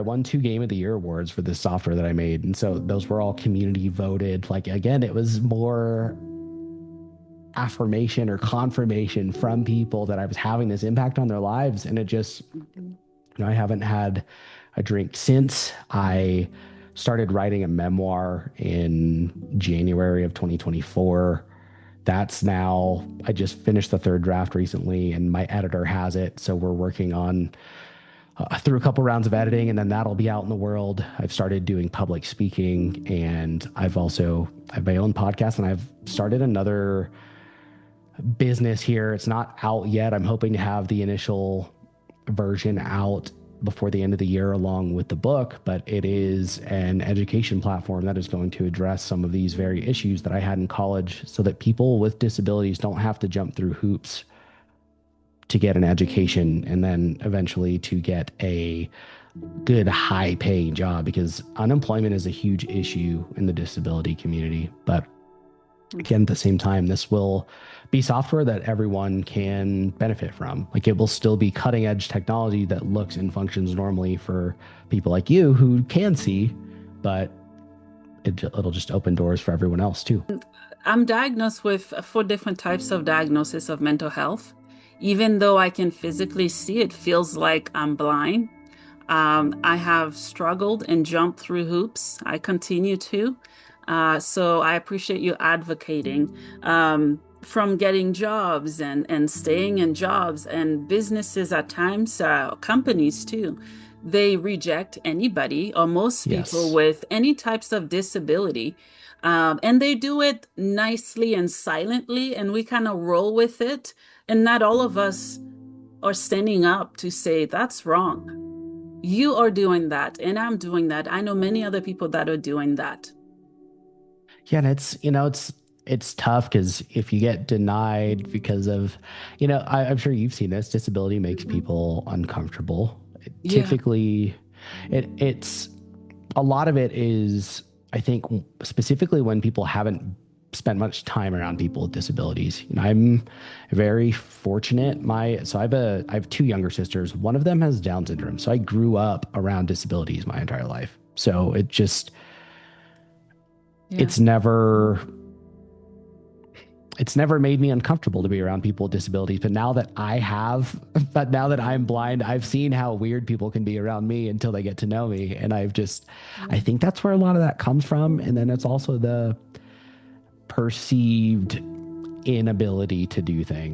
I won 2 Game of the Year awards for this software that I made. And so those were all community voted. Like, again, it was more affirmation or confirmation from people that I was having this impact on their lives. And it just, I haven't had a drink since. I started writing a memoir in January of 2024. That's now, I just finished the 3rd draft recently and my editor has it. So we're working on through a couple rounds of editing, and then that'll be out in the world. I've started doing public speaking, and I have my own podcast, and I've started another business here. It's not out yet. I'm hoping to have the initial version out before the end of the year along with the book, but it is an education platform that is going to address some of these very issues that I had in college so that people with disabilities don't have to jump through hoops to get an education and then eventually to get a good high paying job, because unemployment is a huge issue in the disability community. But again, at the same time, this will be software that everyone can benefit from. Like, it will still be cutting edge technology that looks and functions normally for people like you who can see, but it'll just open doors for everyone else too. I'm diagnosed with 4 different types of diagnosis of mental health. Even though I can physically see, it feels like I'm blind. I have struggled and jumped through hoops. I continue to. So I appreciate you advocating from getting jobs and staying in jobs, and businesses at times, companies too. They reject anybody or most people with any types of disability. And they do it nicely and silently, and we kind of roll with it. And not all of us are standing up to say, that's wrong. You are doing that, and I'm doing that. I know many other people that are doing that. Yeah, and it's tough because if you get denied because of, I'm sure you've seen this, disability makes people uncomfortable. Typically, it's a lot of it is, I think, specifically when people haven't spent much time around people with disabilities. I'm very fortunate. I have 2 younger sisters. One of them has Down syndrome. So I grew up around disabilities my entire life. So it's never made me uncomfortable to be around people with disabilities. But now that I'm blind, I've seen how weird people can be around me until they get to know me. And I think that's where a lot of that comes from. And then it's also the perceived inability to do things.